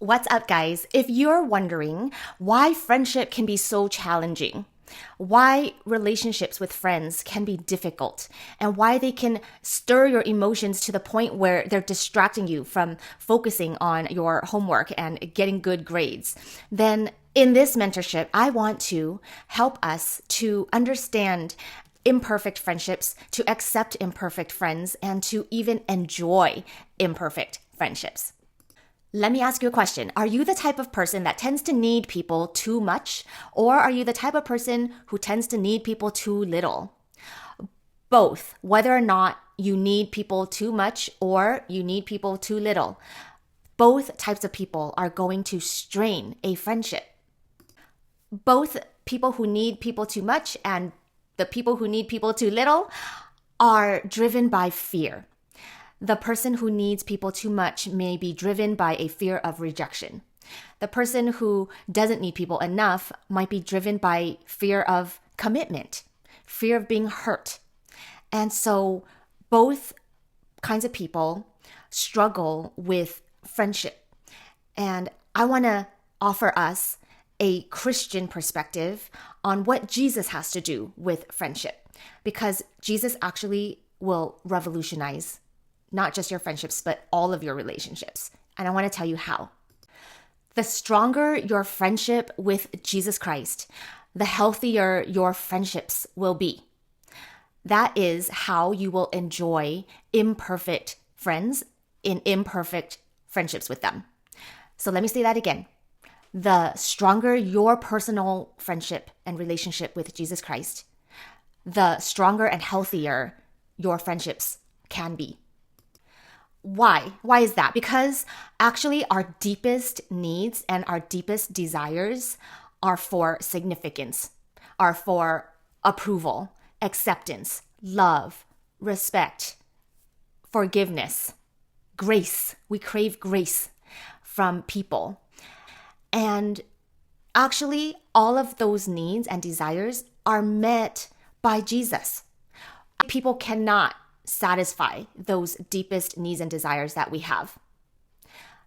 What's up, guys? If you're wondering why friendship can be so challenging, why relationships with friends can be difficult, and why they can stir your emotions to the point where they're distracting you from focusing on your homework and getting good grades, then in this mentorship, I want to help us to understand imperfect friendships, to accept imperfect friends, and to even enjoy imperfect friendships. Let me ask you a question. Are you the type of person that tends to need people too much? Or are you the type of person who tends to need people too little? Both, whether or not you need people too much or you need people too little, both types of people are going to strain a friendship. Both people who need people too much and the people who need people too little are driven by fear. The person who needs people too much may be driven by a fear of rejection. The person who doesn't need people enough might be driven by fear of commitment, fear of being hurt. And so both kinds of people struggle with friendship. And I want to offer us a Christian perspective on what Jesus has to do with friendship, because Jesus actually will revolutionize not just your friendships, but all of your relationships. And I want to tell you how. The stronger your friendship with Jesus Christ, the healthier your friendships will be. That is how you will enjoy imperfect friends in imperfect friendships with them. So let me say that again. The stronger your personal friendship and relationship with Jesus Christ, the stronger and healthier your friendships can be. Why? Why is that? Because actually our deepest needs and our deepest desires are for significance, are for approval, acceptance, love, respect, forgiveness, grace. We crave grace from people. And actually all of those needs and desires are met by Jesus. People cannot satisfy those deepest needs and desires that we have.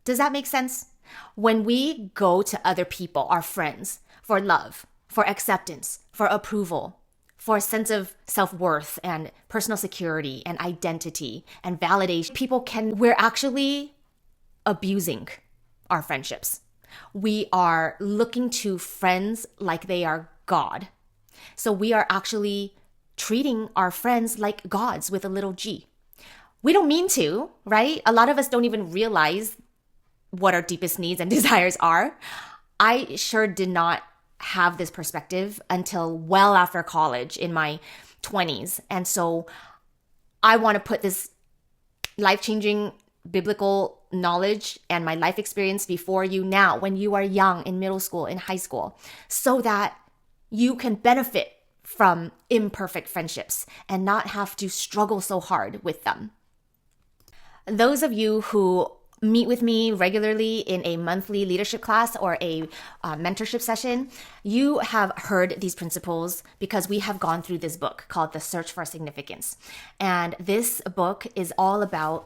Does that make sense? When we go to other people, our friends, for love, for acceptance, for approval, for a sense of self-worth and personal security and identity and validation, we're actually abusing our friendships. We are looking to friends like they are God. So we are actually treating our friends like gods with a little g. We don't mean to, right? A lot of us don't even realize what our deepest needs and desires are. I sure did not have this perspective until well after college in my 20s. And so I want to put this life-changing biblical knowledge and my life experience before you now when you are young, in middle school, in high school, so that you can benefit from imperfect friendships and not have to struggle so hard with them. Those of you who meet with me regularly in a monthly leadership class or a mentorship session, you have heard these principles because we have gone through this book called The Search for Significance. And this book is all about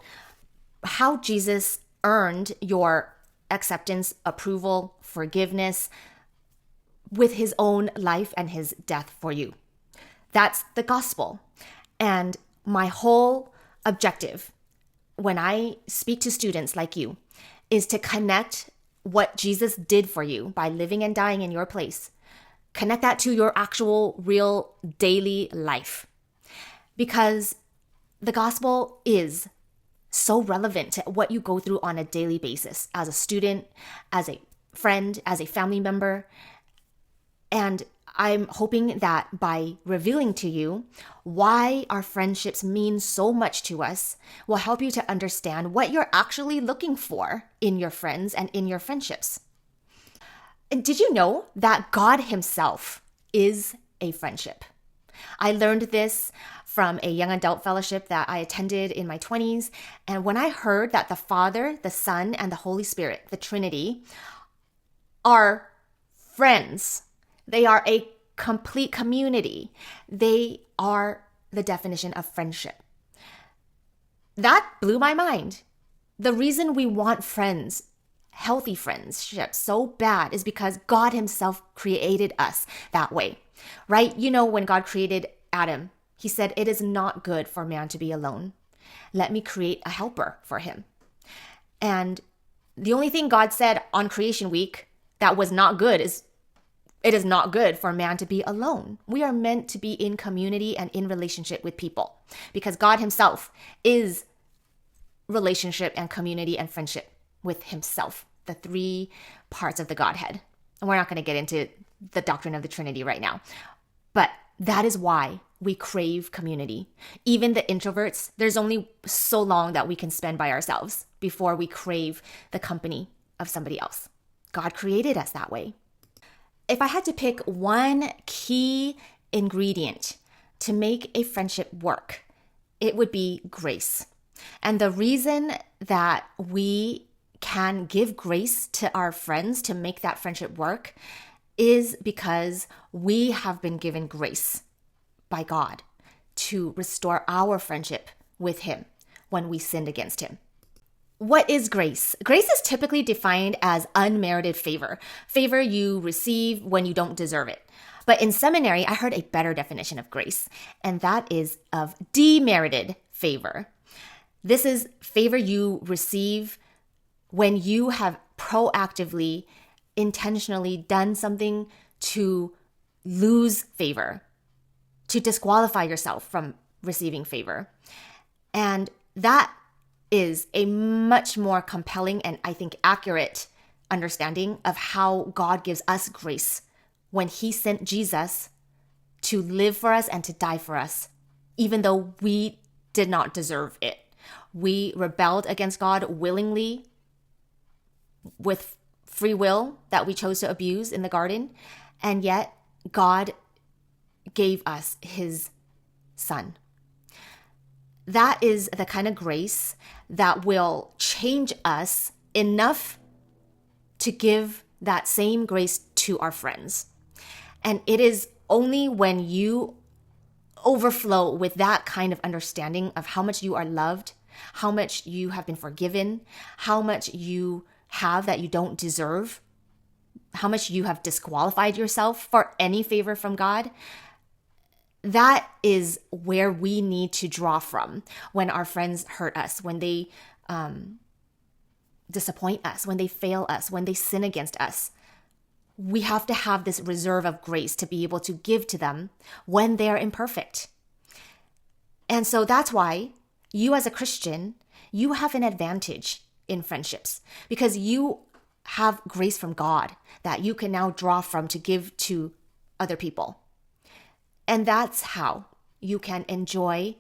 how Jesus earned your acceptance, approval, forgiveness, with his own life and his death for you. That's the gospel. And my whole objective when I speak to students like you is to connect what Jesus did for you by living and dying in your place. Connect that to your actual, real, daily life. Because the gospel is so relevant to what you go through on a daily basis as a student, as a friend, as a family member. And I'm hoping that by revealing to you why our friendships mean so much to us will help you to understand what you're actually looking for in your friends and in your friendships. And did you know that God himself is a friendship? I learned this from a young adult fellowship that I attended in my 20s. And when I heard that the Father, the Son, and the Holy Spirit, the Trinity, are friends, they are a complete community. They are the definition of friendship. That blew my mind. The reason we want friends healthy friendships so bad is because God himself created us that way, right? You know, when God created Adam, he said, "It is not good for man to be alone. Let me create a helper for him." And the only thing God said on creation week that was not good is, it is not good for man to be alone. We are meant to be in community and in relationship with people because God himself is relationship and community and friendship with himself, the three parts of the Godhead. And we're not going to get into the doctrine of the Trinity right now, but that is why we crave community. Even the introverts, there's only so long that we can spend by ourselves before we crave the company of somebody else. God created us that way. If I had to pick one key ingredient to make a friendship work, it would be grace. And the reason that we can give grace to our friends to make that friendship work is because we have been given grace by God to restore our friendship with him when we sinned against him. What is grace? Grace is typically defined as unmerited favor. Favor you receive when you don't deserve it. But in seminary, I heard a better definition of grace, and that is of demerited favor. This is favor you receive when you have proactively, intentionally done something to lose favor, to disqualify yourself from receiving favor. And that is a much more compelling and I think accurate understanding of how God gives us grace when he sent Jesus to live for us and to die for us, even though we did not deserve it. We rebelled against God willingly with free will that we chose to abuse in the garden, and yet God gave us his son. That is the kind of grace that will change us enough to give that same grace to our friends. And it is only when you overflow with that kind of understanding of how much you are loved, how much you have been forgiven, how much you have that you don't deserve, how much you have disqualified yourself for any favor from God. That is where we need to draw from when our friends hurt us, when they disappoint us, when they fail us, when they sin against us. We have to have this reserve of grace to be able to give to them when they are imperfect. And so that's why you as a Christian, you have an advantage in friendships because you have grace from God that you can now draw from to give to other people. And that's how you can enjoy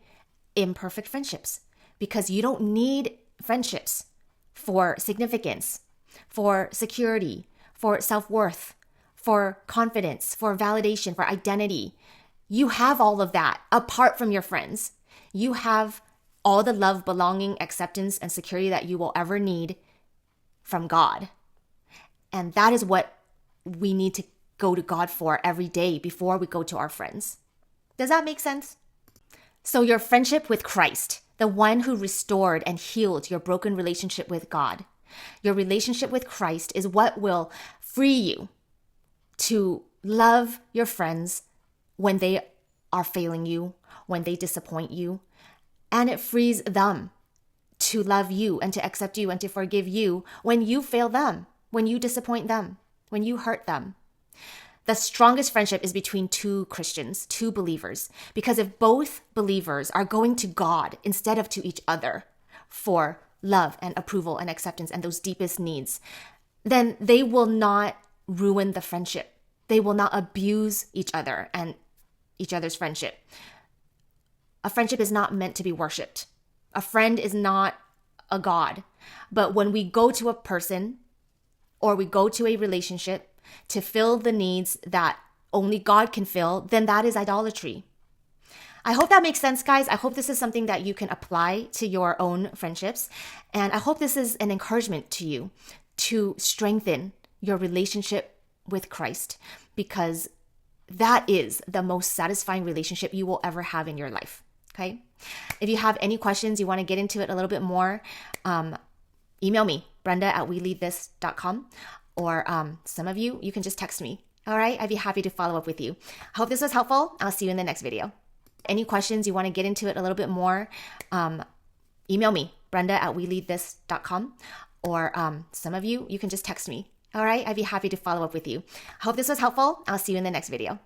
imperfect friendships because you don't need friendships for significance, for security, for self-worth, for confidence, for validation, for identity. You have all of that apart from your friends. You have all the love, belonging, acceptance, and security that you will ever need from God. And that is what we need to go to God for every day before we go to our friends. Does that make sense? So your friendship with Christ, the one who restored and healed your broken relationship with God, your relationship with Christ is what will free you to love your friends when they are failing you, when they disappoint you, and it frees them to love you and to accept you and to forgive you when you fail them, when you disappoint them, when you hurt them. The strongest friendship is between two Christians, two believers, because if both believers are going to God instead of to each other for love and approval and acceptance and those deepest needs, then they will not ruin the friendship. They will not abuse each other and each other's friendship. A friendship is not meant to be worshipped. A friend is not a god. But when we go to a person or we go to a relationship to fill the needs that only God can fill, then that is idolatry. I hope that makes sense, guys. I hope this is something that you can apply to your own friendships. And I hope this is an encouragement to you to strengthen your relationship with Christ, because that is the most satisfying relationship you will ever have in your life. Okay? If you have any questions, you want to get into it a little bit more, email me, Brenda at WeLeadThis.com, or some of you, you can just text me. All right, I'd be happy to follow up with you. Hope this was helpful. I'll see you in the next video. Any questions, you want to get into it a little bit more, email me, Brenda at WeLeadThis.com, or some of you, you can just text me. All right, I'd be happy to follow up with you. Hope this was helpful. I'll see you in the next video.